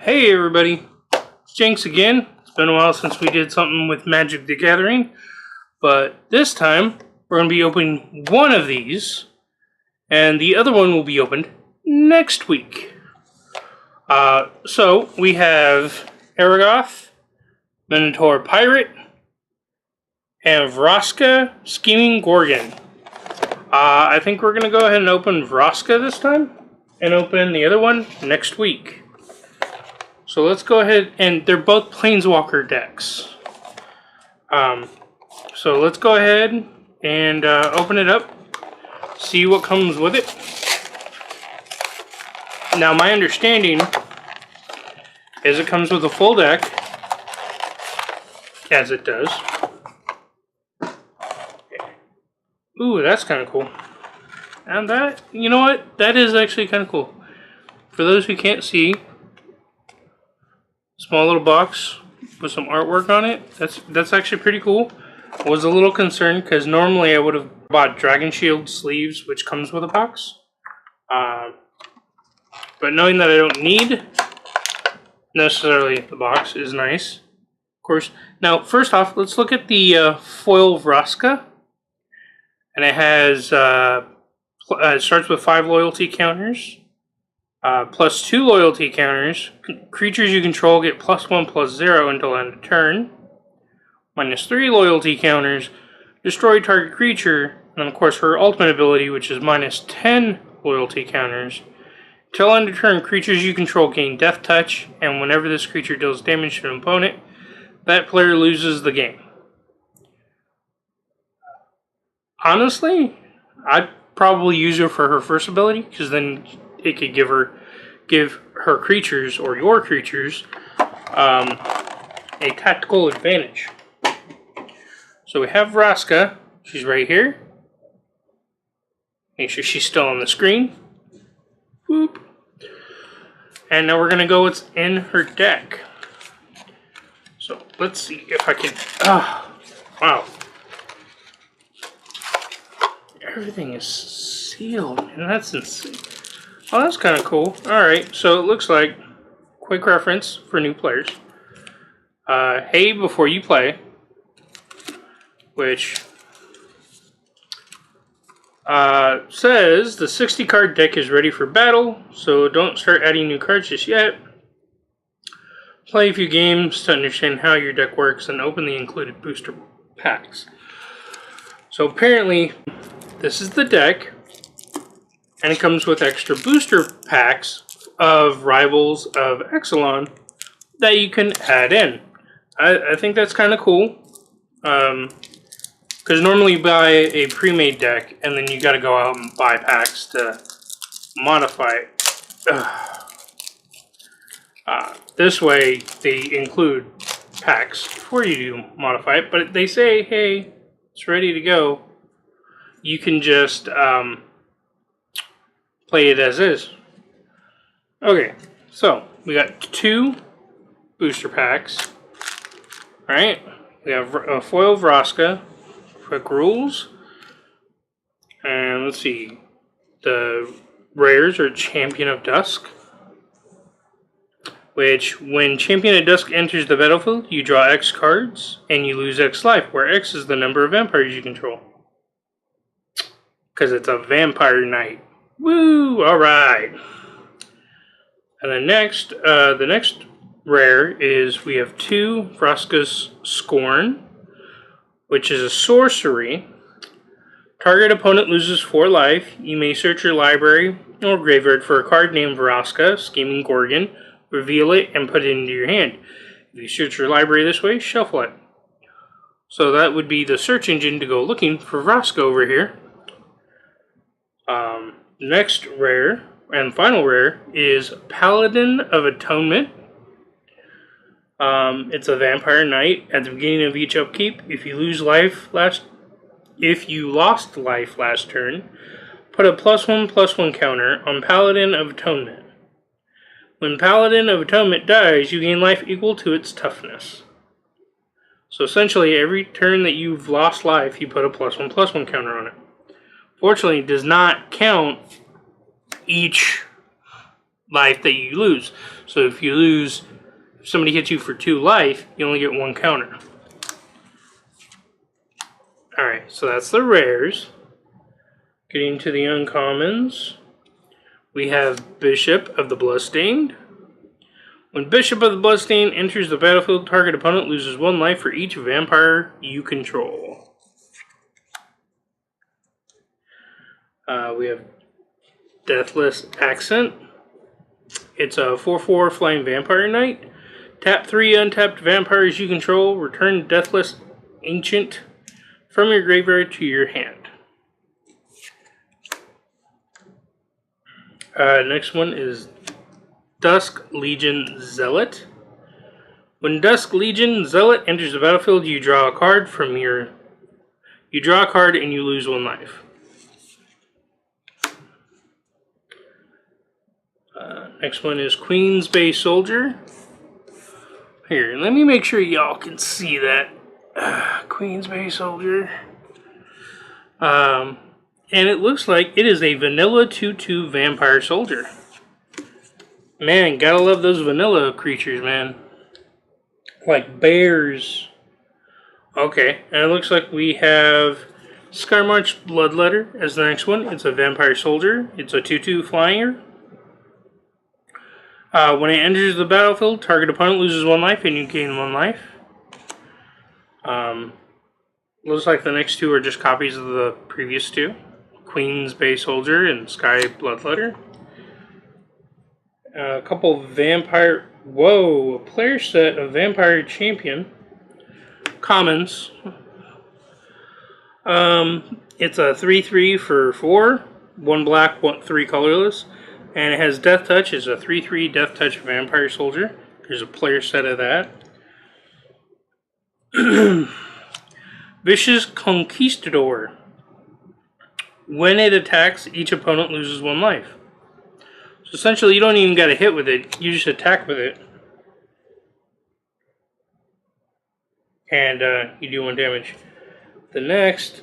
Hey everybody, it's Jinx again. It's been a while since we did something with Magic the Gathering, but this time we're going to be opening one of these, and the other one will be opened next week. So we have Aragoth, Minotaur Pirate, and Vraska Scheming Gorgon. I think we're going to go ahead and open Vraska this time, and open the other one next week. So let's go ahead, and they're both Planeswalker decks. So let's go ahead and open it up, see what comes with it. Now my understanding is it comes with a full deck, as it does. Ooh, that's kind of cool. And that, you know what, that is actually kind of cool. For those who can't see, small little box with some artwork on it. That's actually pretty cool. I was a little concerned because normally I would have bought Dragon Shield sleeves, which comes with a box. But knowing that I don't need necessarily the box is nice. Of course. Now, first off, let's look at the foil Vraska. And it has it starts with 5 loyalty counters. Plus 2 loyalty counters. Creatures you control get +1/+0 until end of turn. -3 loyalty counters. Destroy target creature. And of course her ultimate ability, which is -10 loyalty counters. Till end of turn, creatures you control gain Death Touch, and whenever this creature deals damage to an opponent, that player loses the game. Honestly, I'd probably use her for her first ability, because then it could give her creatures, or your creatures, a tactical advantage. So we have Vraska. She's right here. Make sure she's still on the screen. Boop. And now we're going to go what's in her deck. So let's see if I can... wow. Everything is sealed, and that's insane. Oh, that's kind of cool. Alright, so it looks like, quick reference for new players. Hey, before you play, which says the 60 card deck is ready for battle, so don't start adding new cards just yet. Play a few games to understand how your deck works and open the included booster packs. So apparently, this is the deck. And it comes with extra booster packs of Rivals of Ixalan that you can add in. I think that's kind of cool. Because normally you buy a pre-made deck and then you got to go out and buy packs to modify it. This way they include packs before you do modify it. But they say, hey, it's ready to go. You can just... play it as is. Okay, so we got 2 booster packs. Alright, we have a foil Vraska, quick rules. And let's see, the rares are Champion of Dusk, which when Champion of Dusk enters the battlefield, you draw X cards and you lose X life, where X is the number of vampires you control. Because it's a vampire knight. Woo! Alright. And the next rare is we have 2 Vraska's Scorn, which is a sorcery. Target opponent loses 4 life. You may search your library or graveyard for a card named Vraska Scheming Gorgon, reveal it, and put it into your hand. If you search your library this way, shuffle it. So that would be the search engine to go looking for Vraska over here. Next rare, and final rare, is Paladin of Atonement. It's a vampire knight. At the beginning of each upkeep, if you lost life last turn, put a +1/+1 counter on Paladin of Atonement. When Paladin of Atonement dies, you gain life equal to its toughness. So essentially, every turn that you've lost life, you put a +1/+1 counter on it. Fortunately, it does not count each life that you lose. So if you lose, if somebody hits you for 2 life, you only get 1 counter. Alright, so that's the rares. Getting to the uncommons, we have Bishop of the Bloodstained. When Bishop of the Bloodstained enters the battlefield, target opponent loses 1 life for each vampire you control. We have Deathless Accent. It's a 4/4 Flying Vampire Knight. Tap 3 untapped vampires you control. Return Deathless Ancient from your graveyard to your hand. Next one is Dusk Legion Zealot. When Dusk Legion Zealot enters the battlefield, you draw a card from your... You draw a card and you lose 1 life. Next one is Queen's Bay Soldier. Here, let me make sure y'all can see that. Queen's Bay Soldier. And it looks like it is a vanilla 2/2 vampire soldier. Man, gotta love those vanilla creatures, man. Like bears. Okay, and it looks like we have Skymarch Bloodletter as the next one. It's a vampire soldier. It's a 2/2 flyer. When it enters the battlefield, target opponent loses 1 life and you gain 1 life. Looks like the next 2 are just copies of the previous 2. Queen's Bay Soldier and Sky Bloodletter. A couple vampire... Whoa! A player set of Vampire Champion. Commons. It's a 3/3 for 4. 1 black, 3 colorless. And it has Death Touch. It's a 3/3 Death Touch Vampire Soldier. There's a player set of that. Vicious Conquistador. When it attacks, each opponent loses 1 life. So essentially, you don't even got to hit with it. You just attack with it. And you do 1 damage. The next...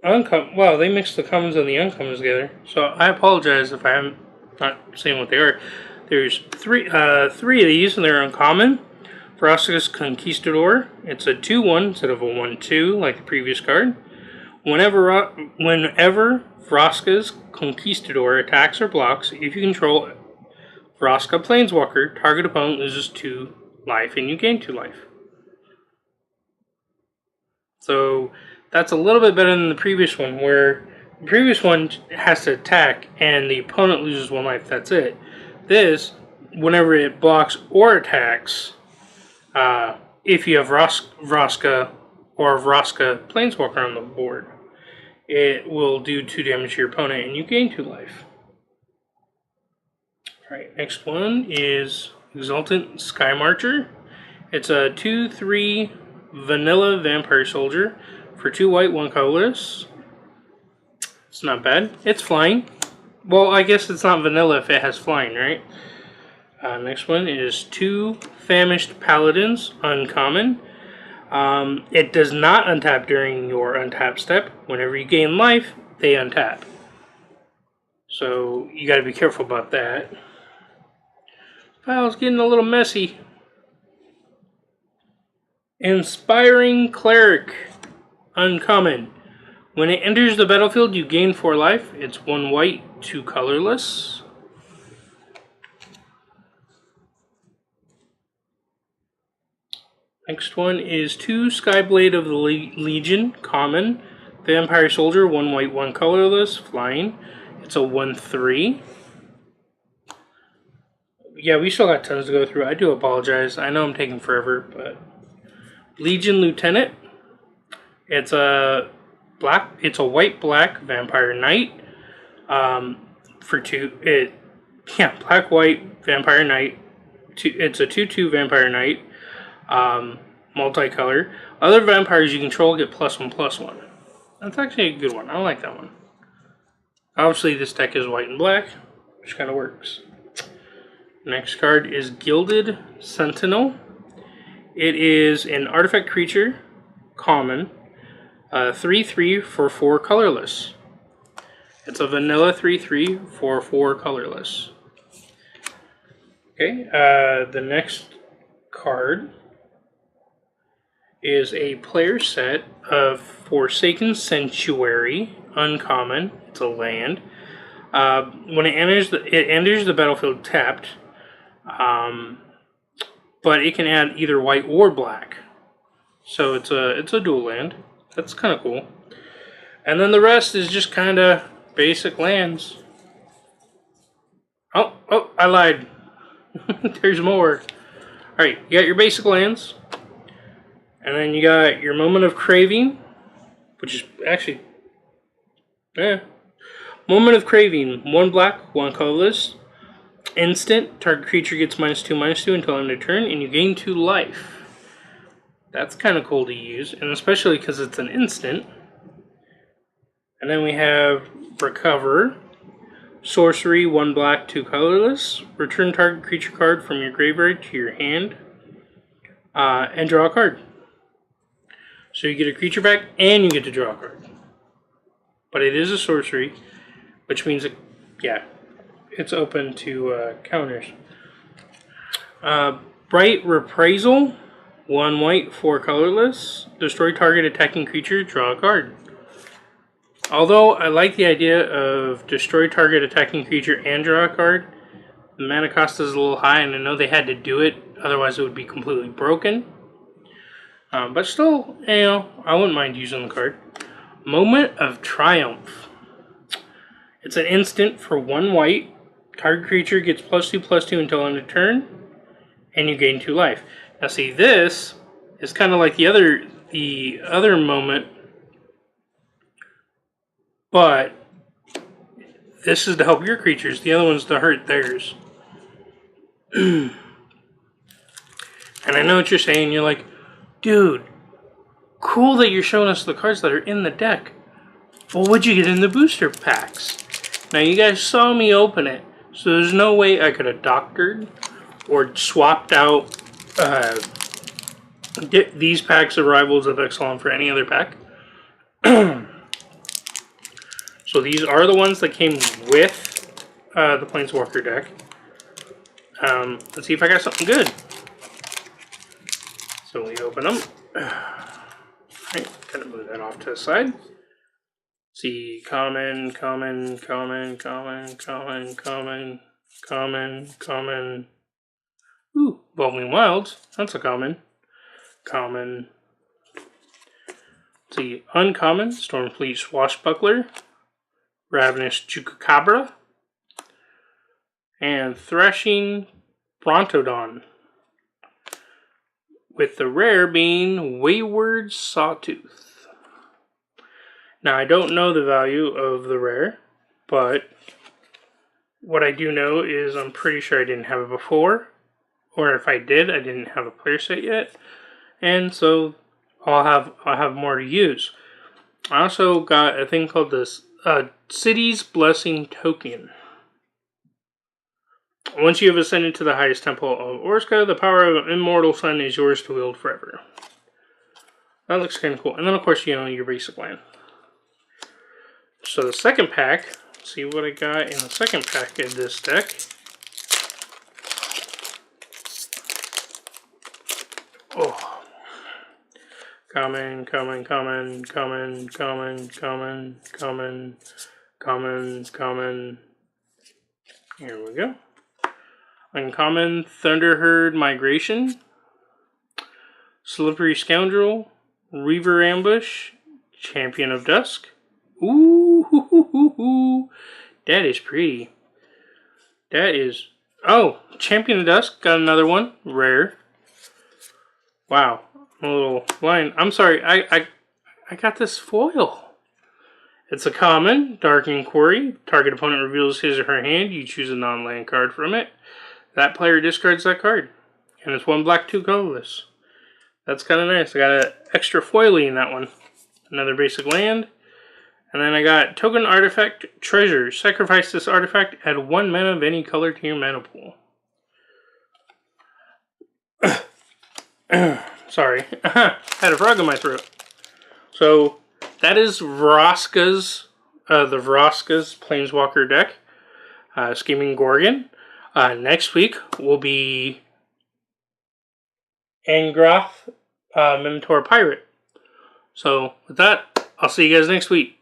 Wow, they mixed the commons and the uncommons together. So I apologize if I'm not saying what they are. There's three of these, and they're uncommon. Vraska's Conquistador. It's a 2/1 instead of a 1/2 like the previous card. Whenever Vraska's Conquistador attacks or blocks, if you control Vraska Planeswalker, target opponent loses 2 life and you gain 2 life. So that's a little bit better than the previous one, where the previous one has to attack and the opponent loses 1 life. That's it. This, whenever it blocks or attacks, if you have Vraska or Vraska Planeswalker on the board, it will do 2 damage to your opponent and you gain 2 life. Alright, next one is Exultant Skymarcher. It's a 2/3 vanilla vampire soldier for 2 white, 1 colorless. It's not bad. It's flying. Well, I guess it's not vanilla if it has flying, right? Next one is 2 Famished Paladins, uncommon. It does not untap during your untap step. Whenever you gain life, they untap. So you got to be careful about that. File's getting a little messy. Inspiring Cleric, uncommon. When it enters the battlefield, you gain 4 life. It's 1 white, 2 colorless. Next one is 2 Skyblade of the Legion, common. Vampire Soldier, 1 white, 1 colorless, flying. It's a 1/3. Yeah, we still got tons to go through. I do apologize. I know I'm taking forever, but... Legion Lieutenant. It's a white-black Vampire Knight. For 2... black-white Vampire Knight. It's a 2/2 Vampire Knight. Multicolor. Other vampires you control get +1/+1. That's actually a good one. I like that one. Obviously, this deck is white and black, which kind of works. Next card is Gilded Sentinel. It is an artifact creature, common, 3/3 for 4 colorless. It's a vanilla 3/3 for 4 colorless. Okay, the next card is a player set of Forsaken Sanctuary, uncommon. It's a land. When it enters the battlefield tapped, but it can add either white or black. So it's a dual land. That's kind of cool. And then the rest is just kind of basic lands. Oh, I lied. There's more. Alright, you got your basic lands. And then you got your Moment of Craving, which is actually... Moment of Craving, 1 black, 1 colorless. Instant, target creature gets -2/-2 until end of turn, and you gain 2 life. That's kind of cool to use, and especially because it's an instant. And then we have Recover. Sorcery, 1 black, 2 colorless. Return target creature card from your graveyard to your hand. And draw a card. So you get a creature back, and you get to draw a card. But it is a sorcery, which means, it's open to counters. Bright Reprisal, 1 white, 4 colorless. Destroy target attacking creature, draw a card. Although I like the idea of destroy target attacking creature and draw a card, the mana cost is a little high, and I know they had to do it, otherwise it would be completely broken. But still, I wouldn't mind using the card. Moment of Triumph. It's an instant for 1 white. Target creature gets +2/+2 until end of turn, and you gain 2 life. Now see, this is kind of like the other moment, but this is to help your creatures. The other one's to hurt theirs. And I know what you're saying. You're like, dude, cool that you're showing us the cards that are in the deck. Well, what'd you get in the booster packs? Now, you guys saw me open it, so there's no way I could have doctored or swapped out these packs of Rivals of Ixalan for any other pack. So these are the ones that came with the Planeswalker deck. Let's see if I got something good. So we open them. Alright, gotta move that off to the side. See, common. Ooh, Evolving Wilds. That's a common. Common. Let's see, uncommon. Stormfleet Swashbuckler. Ravenous Chupacabra. And Threshing Brontodon. With the rare being Wayward Sawtooth. Now, I don't know the value of the rare, but what I do know is I'm pretty sure I didn't have it before, or if I did, I didn't have a player set yet, and so I'll have more to use. I also got a thing called this City's Blessing Token. Once you have ascended to the highest temple of Orska, the power of an immortal sun is yours to wield forever. That looks kind of cool. And then, of course, your basic land. So the second pack, let's see what I got in the second pack of this deck. Oh. Common. Here we go. Uncommon, Thunderherd Migration, Slippery Scoundrel, Reaver Ambush, Champion of Dusk. Ooh, that is pretty. That is... Oh, Champion of Dusk, got another one, rare. Wow, I'm a little blind. I'm sorry, I got this foil. It's a common, Dark Inquiry. Target opponent reveals his or her hand. You choose a non-land card from it. That player discards that card. And it's 1 black, 2 colorless. That's kind of nice. I got an extra foily in that one. Another basic land. And then I got Token Artifact Treasure. Sacrifice this artifact. Add 1 mana of any color to your mana pool. Sorry. Had a frog in my throat. So, that is Vraska's, the Vraska's Planeswalker deck. Scheming Gorgon. Next week will be Angrath, Minotaur Pirate. So with that, I'll see you guys next week.